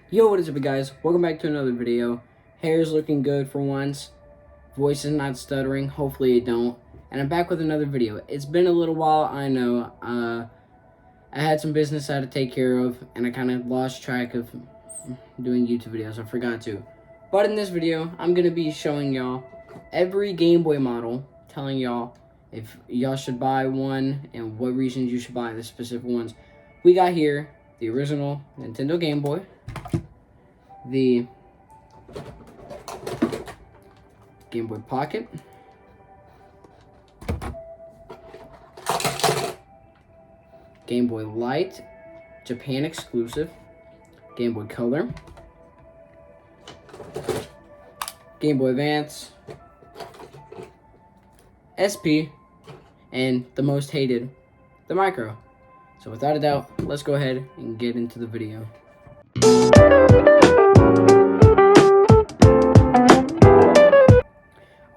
Yo, what is up, guys? Welcome back to another video. Hair's looking good for once. Voice is not stuttering. Hopefully it don't. And I'm back with another video. It's been a little while, I know. I had some business I had to take care of, and I kind of lost track of doing YouTube videos. I forgot to. But in this video, I'm going to be showing y'all every Game Boy model, telling y'all if y'all should buy one and what reasons you should buy the specific ones. We got here the original Nintendo Game Boy, the Game Boy Pocket, Game Boy Light, Japan exclusive, Game Boy Color, Game Boy Advance, SP, and the most hated, the Micro. So without a doubt, let's go ahead and get into the video.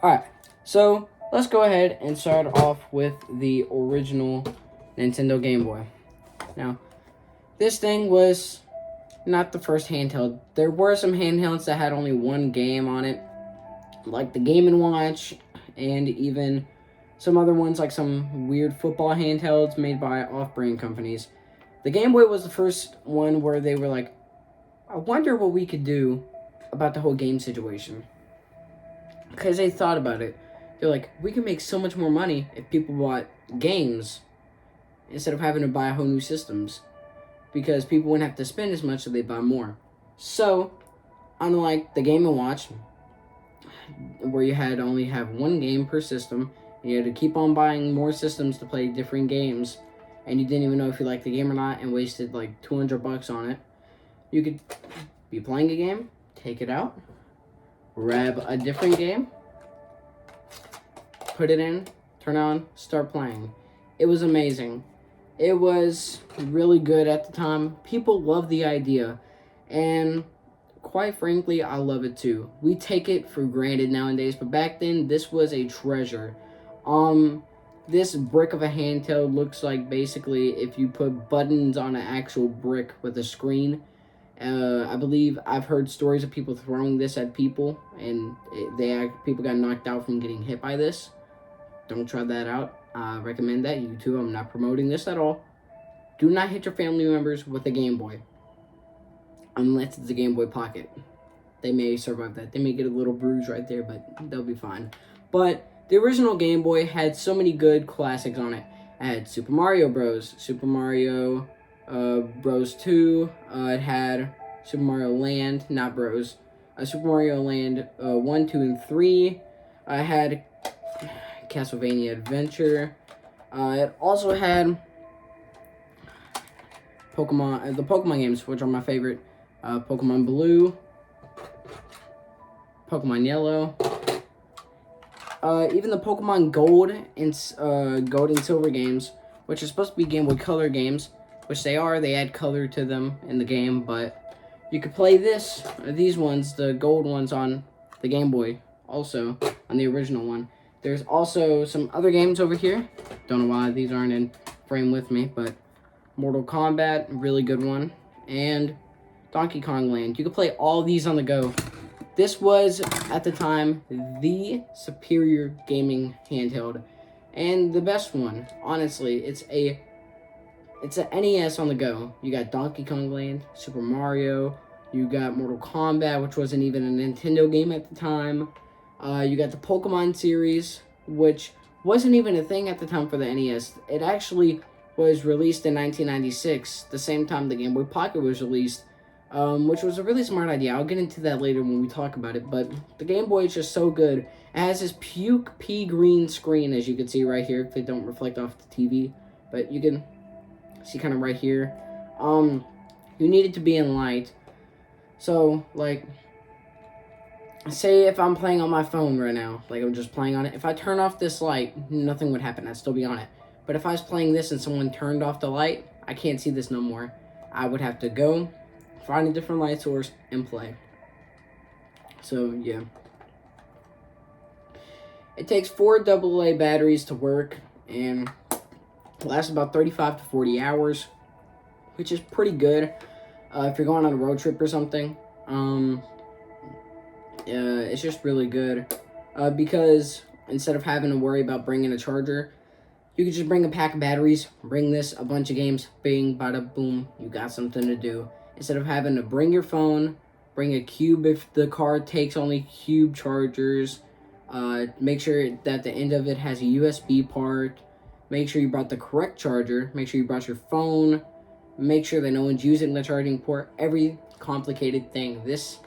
Alright, so let's go ahead and start off with the original Nintendo Game Boy. Now, this thing was not the first handheld. There were some handhelds that had only one game on it, like the Game & Watch, and even some other ones like some weird football handhelds made by off-brand companies. The Game Boy was the first one where they were like, I wonder what we could do about the whole game situation. Because they thought about it. They're like, we can make so much more money if people bought games instead of having to buy whole new systems. Because people wouldn't have to spend as much, so they buy more. So, unlike the Game & Watch, where you had to only have one game per system, and you had to keep on buying more systems to play different games, and you didn't even know if you liked the game or not, and wasted like $200 on it, you could be playing a game, take it out, grab a different game, put it in, turn on, start playing. It was amazing. It was really good at the time. People love the idea, and quite frankly, I love it too. We take it for granted nowadays, but back then, this was a treasure. This brick of a handheld looks like basically if you put buttons on an actual brick with a screen. I believe I've heard stories of people throwing this at people, and people got knocked out from getting hit by this. Don't try that out. I recommend that. You too. I'm not promoting this at all. Do not hit your family members with a Game Boy, unless it's a Game Boy Pocket. They may survive that. They may get a little bruise right there, but they'll be fine. But the original Game Boy had so many good classics on it. It had Super Mario Bros., Super Mario Bros. 2. It had Super Mario Land, not Bros. Super Mario Land 1, 2, and 3. I had Castlevania Adventure. It also had Pokemon, the Pokemon games, which are my favorite. Pokemon Blue, Pokemon Yellow, even the Pokemon Gold and Silver games, which are supposed to be Game Boy Color games, which they are. They add color to them in the game, but you could play these ones, the gold ones, on the Game Boy, also on the original one. There's also some other games over here. Don't know why these aren't in frame with me, but Mortal Kombat, really good one, and Donkey Kong Land. You could play all these on the go. This was, at the time, the superior gaming handheld, and the best one. Honestly, it's an NES on the go. You got Donkey Kong Land, Super Mario, you got Mortal Kombat, which wasn't even a Nintendo game at the time. You got the Pokemon series, which wasn't even a thing at the time for the NES. It actually was released in 1996, the same time the Game Boy Pocket was released, which was a really smart idea. I'll get into that later when we talk about it, but the Game Boy is just so good. It has this puke pea green screen, as you can see right here, if they don't reflect off the TV, but you can see kind of right here. You need it to be in light. So, like, say if I'm playing on my phone right now, like I'm just playing on it, if I turn off this light, nothing would happen. I'd still be on it. But if I was playing this and someone turned off the light, I can't see this no more. I would have to go, find a different light source, and play. So, yeah. It takes 4 AA batteries to work, and lasts about 35 to 40 hours, which is pretty good. if you're going on a road trip or something. It's just really good because instead of having to worry about bringing a charger, you could just bring a pack of batteries, bring this, a bunch of games, bing, bada, boom, you got something to do. Instead of having to bring your phone, bring a cube if the car takes only cube chargers, make sure that the end of it has a USB part, make sure you brought the correct charger, make sure you brought your phone, make sure that no one's using the charging port, every complicated thing. This,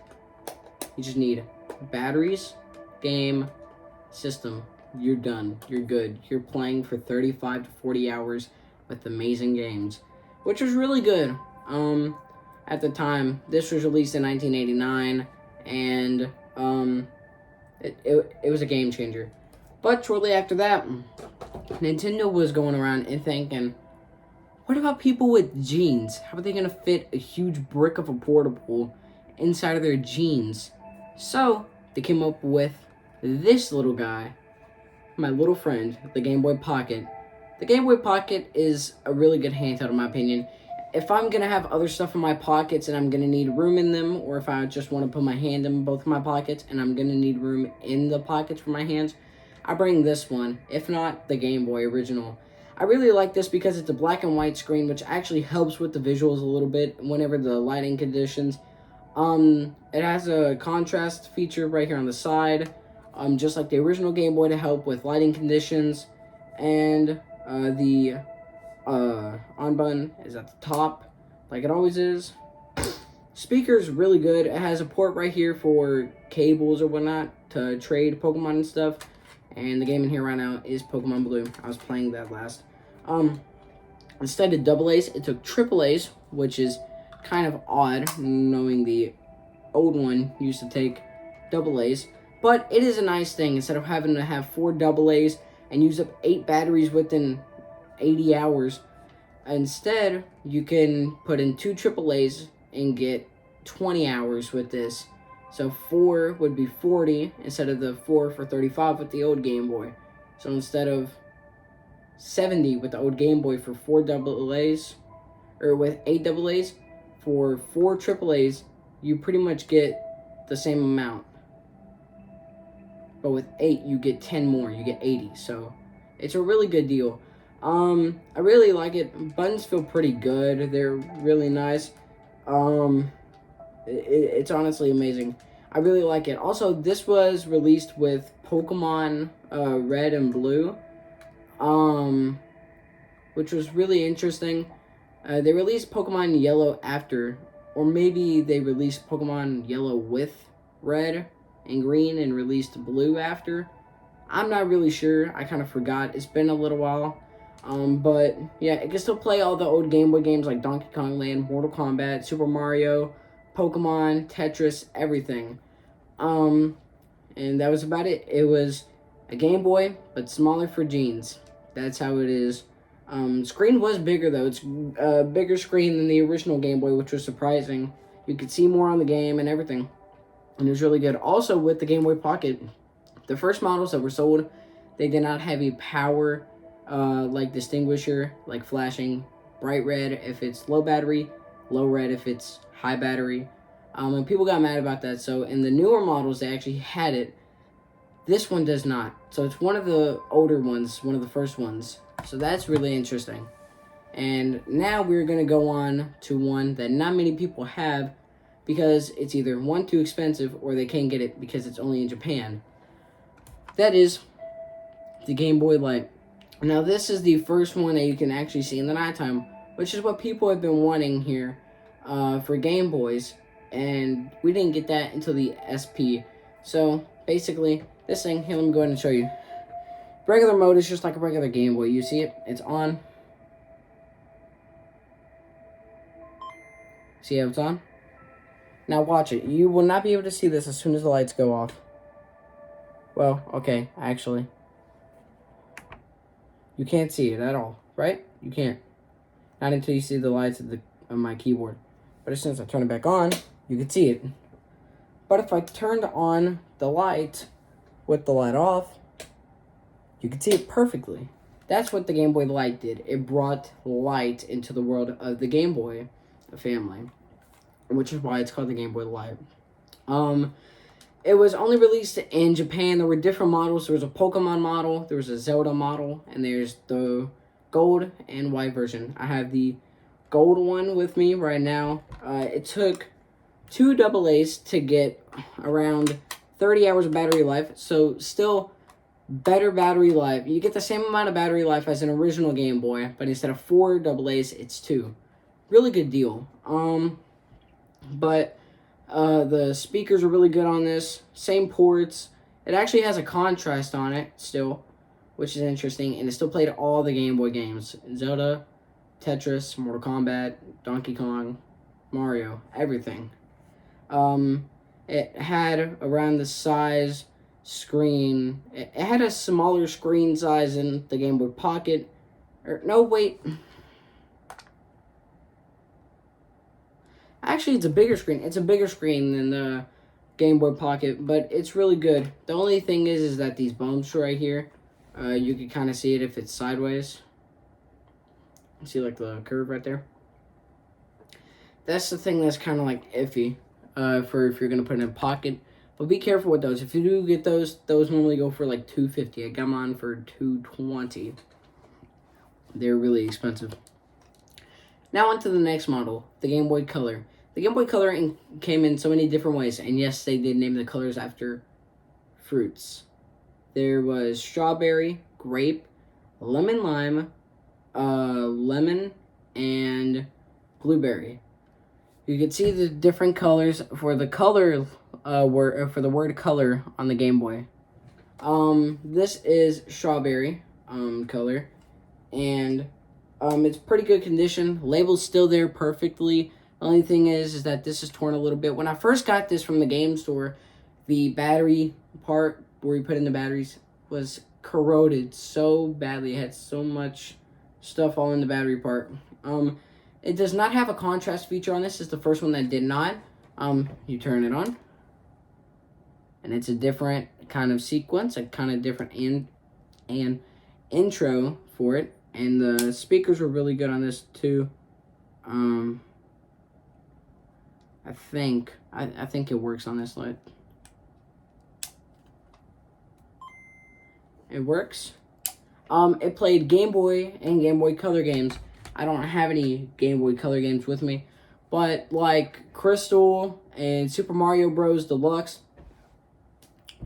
you just need batteries, game, system. You're done. You're good. You're playing for 35 to 40 hours with amazing games, which was really good. At the time, this was released in 1989, and it was a game changer. But shortly after that, Nintendo was going around and thinking, what about people with jeans? How are they going to fit a huge brick of a portable inside of their jeans? So, they came up with this little guy, my little friend, the Game Boy Pocket. The Game Boy Pocket is a really good handheld in my opinion. If I'm going to have other stuff in my pockets and I'm going to need room in them, or if I just want to put my hand in both of my pockets and I'm going to need room in the pockets for my hands, I bring this one, if not the Game Boy original. I really like this because it's a black and white screen, which actually helps with the visuals a little bit whenever the lighting conditions. It has a contrast feature right here on the side, just like the original Game Boy, to help with lighting conditions, and the on button is at the top, like it always is. Speaker's really good. It has a port right here for cables or whatnot to trade Pokemon and stuff. And the game in here right now is Pokemon Blue. I was playing that last. Instead of double A's, it took triple A's, which is kind of odd, knowing the old one used to take double A's. But it is a nice thing. Instead of having to have 4 double A's and use up 8 batteries within 80 hours, instead, you can put in 2 triple A's and get 20 hours with this. So 4 would be 40 instead of the 4 for 35 with the old Game Boy. So instead of 70 with the old Game Boy for 4 double A's, or with 8 double A's, for 4 triple A's, you pretty much get the same amount. But with 8, you get 10 more. You get 80. So it's a really good deal. I really like it. Buttons feel pretty good. They're really nice. It's honestly amazing. I really like it. Also, this was released with Pokemon Red and Blue, which was really interesting. They released Pokemon Yellow after, or maybe they released Pokemon Yellow with Red and Green and released Blue after. I'm not really sure. I kind of forgot. It's been a little while. But yeah, it can still play all the old Game Boy games like Donkey Kong Land, Mortal Kombat, Super Mario, Pokemon, Tetris, everything. And that was about it. It was a Game Boy, but smaller for jeans. That's how it is. Screen was bigger though. It's a bigger screen than the original Game Boy, which was surprising. You could see more on the game and everything. And it was really good. Also, with the Game Boy Pocket, the first models that were sold, they did not have a power like distinguisher, like flashing bright red if it's low battery, low red if it's high battery. And people got mad about that. So in the newer models, they actually had it. This one does not. So it's one of the older ones, one of the first ones. So that's really interesting. And now we're going to go on to one that not many people have, because it's either one, too expensive, or they can't get it because it's only in Japan. That is the Game Boy Light. Now this is the first one that you can actually see in the nighttime, which is what people have been wanting here for Game Boys. And we didn't get that until the SP. So basically, this thing, here, let me go ahead and show you. Regular mode is just like a regular Game Boy. You see it? It's on. See how it's on? Now watch it. You will not be able to see this as soon as the lights go off. Well, okay, actually. You can't see it at all, right? You can't. Not until you see the lights of my keyboard. But as soon as I turn it back on, you can see it. But if I turned on the light with the light off, you can see it perfectly. That's what the Game Boy Light did. It brought light into the world of the Game Boy family. which is why it's called the Game Boy Light. It was only released in Japan. There were different models. There was a Pokemon model, there was a Zelda model, and there's the gold and white version. I have the gold one with me right now. It took 2 AA's to get around 30 hours of battery life, so still better battery life. You get the same amount of battery life as an original Game Boy, but instead of 4 AA's, it's 2. Really good deal. But the speakers are really good on this. Same ports. It actually has a contrast on it still, which is interesting. And it still played all the Game Boy games. Zelda, Tetris, Mortal Kombat, Donkey Kong, Mario, everything. It had around the size screen. It had a smaller screen size in the Game Boy Pocket. No, wait. Actually, it's a bigger screen. It's a bigger screen than the Game Boy Pocket, but it's really good. The only thing is that these bumps right here, you can kind of see it if it's sideways. See, like, the curve right there? That's the thing that's kind of, like, iffy for if you're going to put it in a pocket. But be careful with those. If you do get those normally go for, like, $250. I got mine for $220. They're really expensive. Now on to the next model, the Game Boy Color. The Game Boy Color came in so many different ways, and yes, they did name the colors after fruits. There was strawberry, grape, lemon lime, lemon, and blueberry. You can see the different colors for the color for the word color on the Game Boy. This is strawberry color, and it's pretty good condition. Label's still there perfectly. The only thing is that this is torn a little bit. When I first got this from the game store, the battery part where you put in the batteries was corroded so badly. It had so much stuff all in the battery part. It does not have a contrast feature on this. It's the first one that did not. You turn it on, and it's a different kind of sequence, a kind of different and intro for it. And the speakers were really good on this too. I think it works on this light. It works. It played Game Boy and Game Boy Color games. I don't have any Game Boy Color games with me, but like Crystal and Super Mario Bros. Deluxe,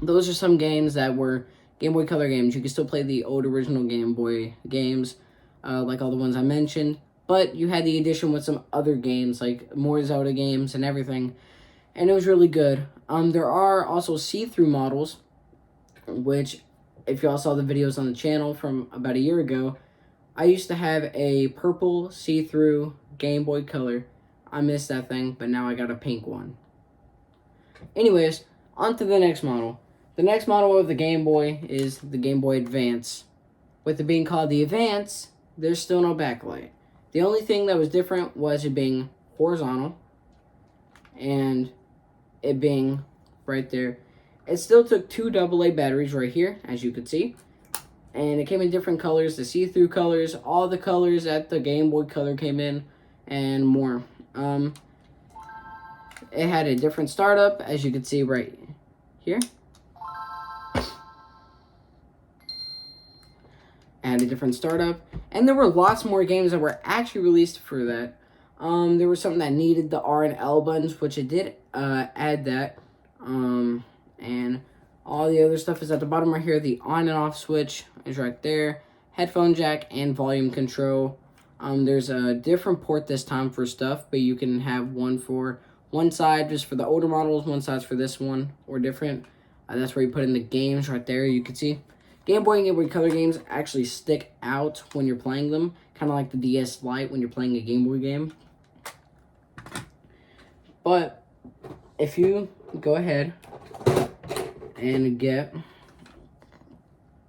those are some games that were Game Boy Color games. You can still play the old original Game Boy games, like all the ones I mentioned. But you had the addition with some other games, like more Zelda games and everything. And it was really good. There are also see-through models, which, if y'all saw the videos on the channel from about a year ago, I used to have a purple see-through Game Boy Color. I missed that thing, but now I got a pink one. Anyways, on to the next model. The next model of the Game Boy is the Game Boy Advance. With it being called the Advance, there's still no backlight. The only thing that was different was it being horizontal and it being right there. It still took 2 AA batteries right here, as you can see. And it came in different colors, the see-through colors, all the colors that the Game Boy Color came in, and more. It had a different startup, as you can see right here. Had a different startup, and there were lots more games that were actually released for that. There was something that needed the R and L buttons, which it did add that. And all the other stuff is at the bottom right here. The on and off switch is right there. Headphone jack and volume control. There's a different port this time for stuff, but you can have one for one side just for the older models, one side's for this one, or different. That's where you put in the games right there, you can see. Game Boy and Game Boy Color games actually stick out when you're playing them, kind of like the DS Lite when you're playing a Game Boy game. But if you go ahead and get,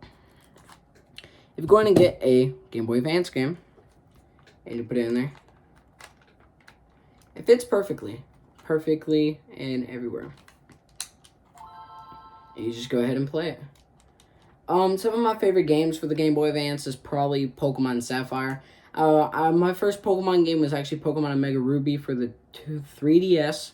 if you're going to get a Game Boy Advance game, and you put it in there, it fits perfectly and everywhere. And you just go ahead and play it. Some of my favorite games for the Game Boy Advance is probably Pokemon Sapphire. My first Pokemon game was actually Pokemon Omega Ruby for the 3DS,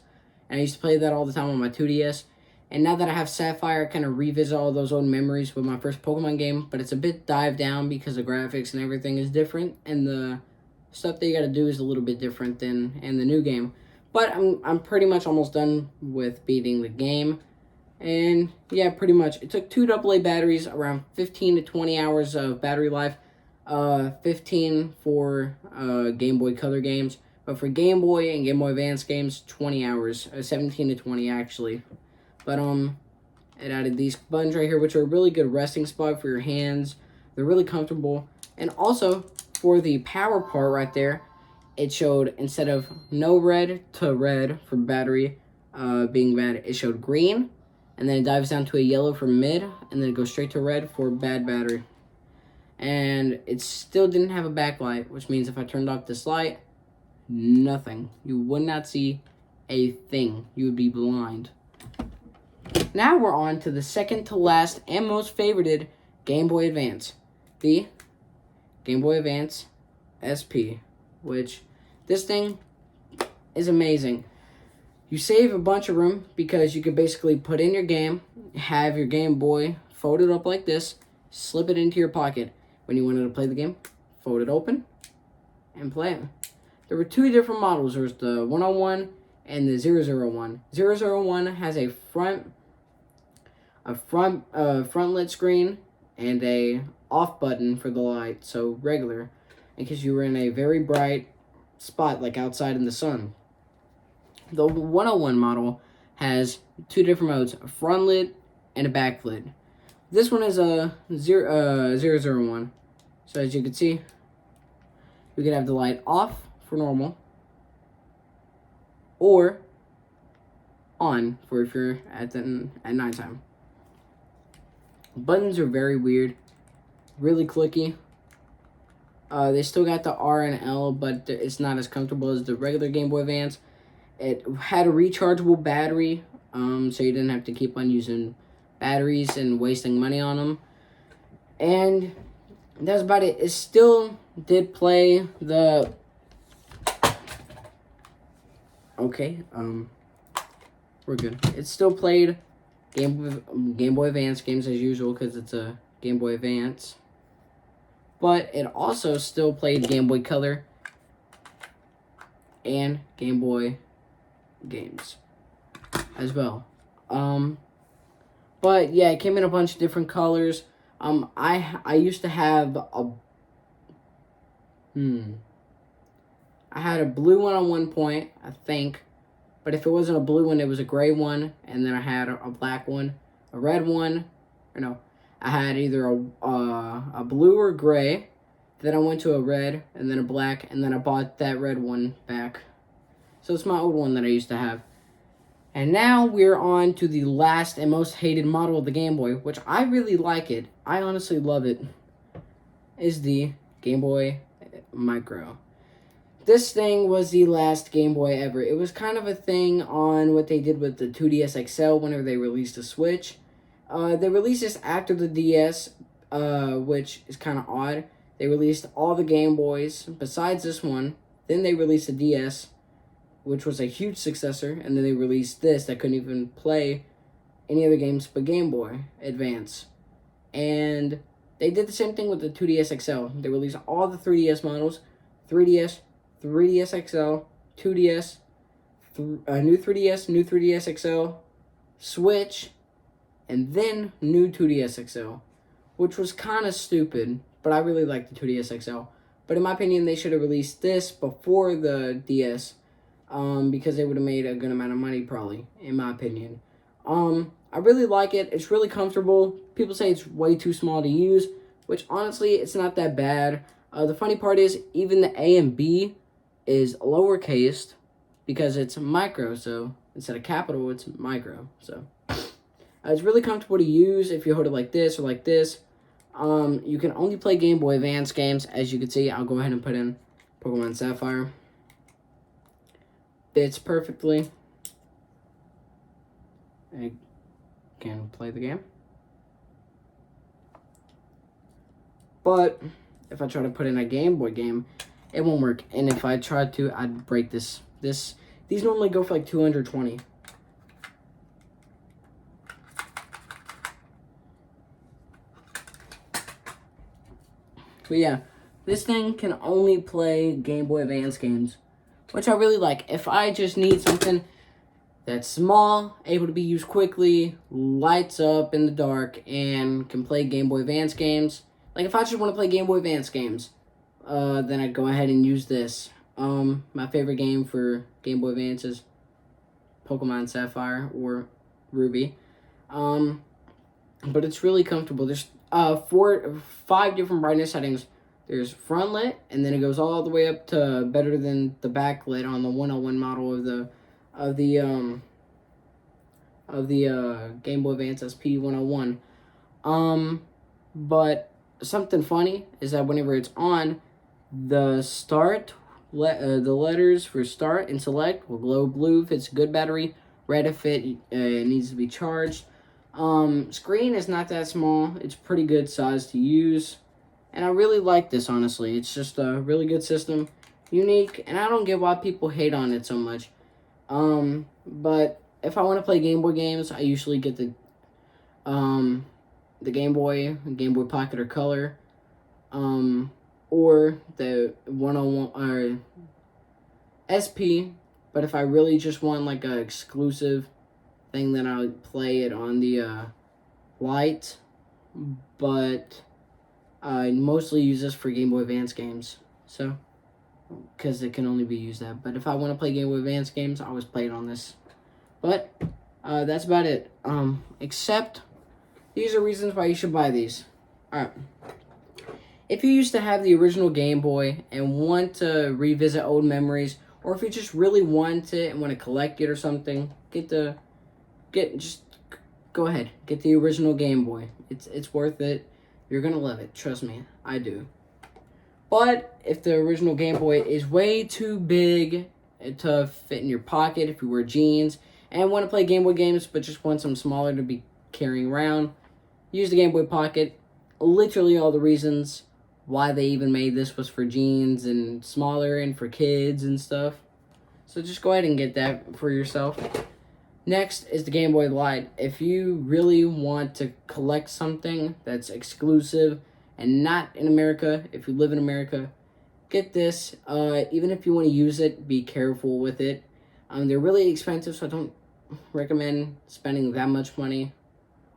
and I used to play that all the time on my 2DS. And now that I have Sapphire, I kind of revisit all those old memories with my first Pokemon game, but it's a bit dived down because the graphics and everything is different, and the stuff that you got to do is a little bit different than in the new game. But I'm pretty much almost done with beating the game. And yeah, pretty much. It took 2 AA batteries, around 15 to 20 hours of battery life. 15 for Game Boy Color games. But for Game Boy and Game Boy Advance games, 20 hours. 17 to 20 actually. But it added these buttons right here, which are a really good resting spot for your hands. They're really comfortable. And also, for the power part right there, it showed, instead of no red to red for battery being bad, it showed green. And then it dives down to a yellow for mid, and then it goes straight to red for bad battery. And it still didn't have a backlight, which means if I turned off this light, nothing. You would not see a thing. You would be blind. Now we're on to the second to last and most favorited Game Boy Advance. The Game Boy Advance SP, which this thing is amazing. You save a bunch of room because you could basically put in your game, have your Game Boy folded up like this, slip it into your pocket. When you wanted to play the game, fold it open, and play it. There were 2 different models. There was the 101 and the 001. 001 has a front lit screen and a off button for the light, so regular, in case you were in a very bright spot like outside in the sun. The 101 model has 2 different modes, a front lit and a back lit. This one is a 001. So as you can see, you can have the light off for normal, or on for if you're at nighttime. Buttons are very weird, really clicky. They still got the R and L, but it's not as comfortable as the regular Game Boy Advance. It had a rechargeable battery, so you didn't have to keep on using batteries and wasting money on them. And that's about it. It still did play the... Okay, we're good. It still played Game Boy Advance games as usual because it's a Game Boy Advance. But it also still played Game Boy Color and Game Boy games as well. But yeah, it came in a bunch of different colors. I used to have I had a blue one at one point, I think. But if it wasn't a blue one, it was a gray one. And then I had a black one, a red one. Or no, I had either a blue or gray. Then I went to a red, and then a black, and then I bought that red one back. So it's my old one that I used to have. And now we're on to the last and most hated model of the Game Boy, which I really like it. I honestly love it. Is the Game Boy Micro. This thing was the last Game Boy ever. It was kind of a thing on what they did with the 2DS XL whenever they released the Switch. They released this after the DS, which is kind of odd. They released all the Game Boys besides this one. Then they released the DS, which was a huge successor. And then they released this that couldn't even play any other games but Game Boy Advance. And they did the same thing with the 2DS XL. They released all the 3DS models. 3DS, 3DS XL, 2DS, new 3DS, new 3DS XL, Switch, and then new 2DS XL, which was kind of stupid, but I really like the 2DS XL. But in my opinion, they should have released this before the DS, because they would have made a good amount of money, probably, in my opinion. I really like it. It's really comfortable. People say it's way too small to use, which honestly, it's not that bad. The funny part is, even the A and B is lowercase because it's micro, so instead of capital, it's micro. So it's really comfortable to use if you hold it like this or like this. You can only play Game Boy Advance games. As you can see, I'll go ahead and put in Pokemon Sapphire. Fits perfectly. I can play the game. But if I try to put in a Game Boy game, it won't work. And if I tried to, I'd break this. These normally go for like 220. But yeah, this thing can only play Game Boy Advance games, which I really like. If I just need something that's small, able to be used quickly, lights up in the dark, and can play Game Boy Advance games. Like, if I just want to play Game Boy Advance games, then I'd go ahead and use this. My favorite game for Game Boy Advance is Pokemon Sapphire or Ruby. But it's really comfortable. There's 5 different brightness settings. There's front lit, and then it goes all the way up to better than the backlit on the 101 model of the Game Boy Advance SP 101. But something funny is that whenever it's on, the the letters for start and select will glow blue if it's a good battery, red if it needs to be charged. Screen is not that small. It's pretty good size to use. And I really like this, honestly. It's just a really good system. Unique. And I don't get why people hate on it so much. But if I want to play Game Boy games, I usually get the Game Boy Pocket or Color. Or the 101 or SP. But if I really just want like a exclusive thing, then I would play it on the Lite, but I mostly use this for Game Boy Advance games, so, because it can only be used that. But if I want to play Game Boy Advance games, I always play it on this. But that's about it. Except these are reasons why you should buy these. Alright. If you used to have the original Game Boy and want to revisit old memories, or if you just really want it and want to collect it or something, just go ahead, get the original Game Boy. It's worth it. You're gonna love it. Trust me, I do. But if the original Game Boy is way too big to fit in your pocket, if you wear jeans and want to play Game Boy games but just want some smaller to be carrying around, use the Game Boy Pocket. Literally all the reasons why they even made this was for jeans and smaller and for kids and stuff. So just go ahead and get that for yourself. Next is the Game Boy Light. If you really want to collect something that's exclusive and not in America, if you live in America, get this. Even if you want to use it, be careful with it. They're really expensive, so I don't recommend spending that much money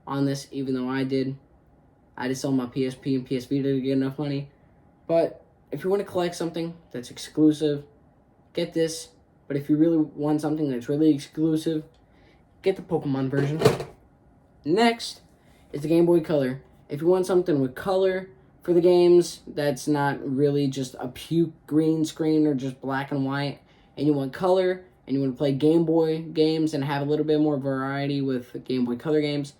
on this, even though I did. I just sold my PSP and PS Vita to get enough money. But if you want to collect something that's exclusive, get this. But if you really want something that's really exclusive, get the Pokemon version. Next is the Game Boy Color. If you want something with color for the games that's not really just a puke green screen or just black and white, and you want color, and you want to play Game Boy games and have a little bit more variety with Game Boy Color games,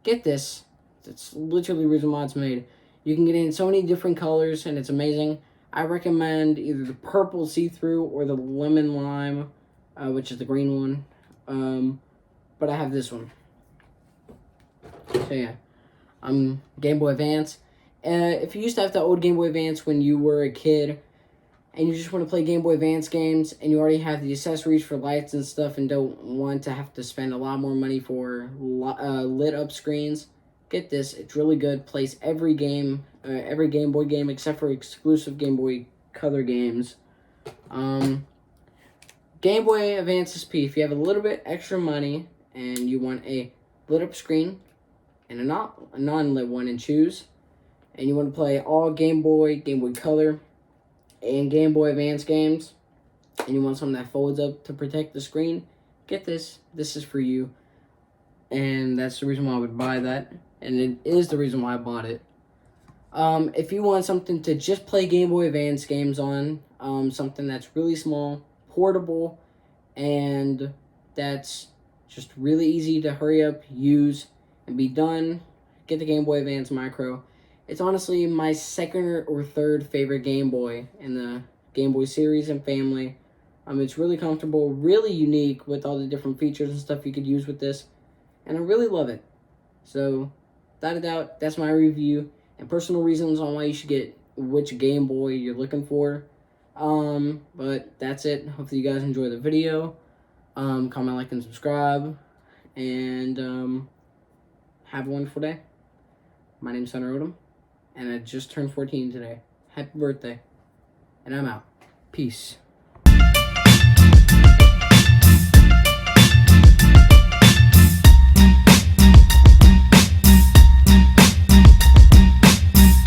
get this. That's literally the reason why it's made. You can get it in so many different colors, and it's amazing. I recommend either the purple see-through or the lemon lime, which is the green one. But I have this one. So yeah, Game Boy Advance. If you used to have the old Game Boy Advance when you were a kid, and you just want to play Game Boy Advance games, and you already have the accessories for lights and stuff, and don't want to have to spend a lot more money for lit up screens, get this. It's really good. Plays every game, every Game Boy game except for exclusive Game Boy Color games. Game Boy Advance SP. If you have a little bit extra money and you want a lit up screen and a non-lit one and choose, and you want to play all Game Boy Color, and Game Boy Advance games, and you want something that folds up to protect the screen, get this. This is for you. And that's the reason why I would buy that. And it is the reason why I bought it. If you want something to just play Game Boy Advance games on, something that's really small, portable, and that's just really easy to hurry up, use, and be done, get the Game Boy Advance Micro. It's honestly my second or third favorite Game Boy in the Game Boy series and family. It's really comfortable, really unique with all the different features and stuff you could use with this. And I really love it. So, without a doubt, that's my review and personal reasons on why you should get which Game Boy you're looking for. But that's it. Hopefully you guys enjoy the video. Comment, like, and subscribe. And have a wonderful day. My name's Hunter Odom, and I just turned 14 today. Happy birthday. And I'm out. Peace.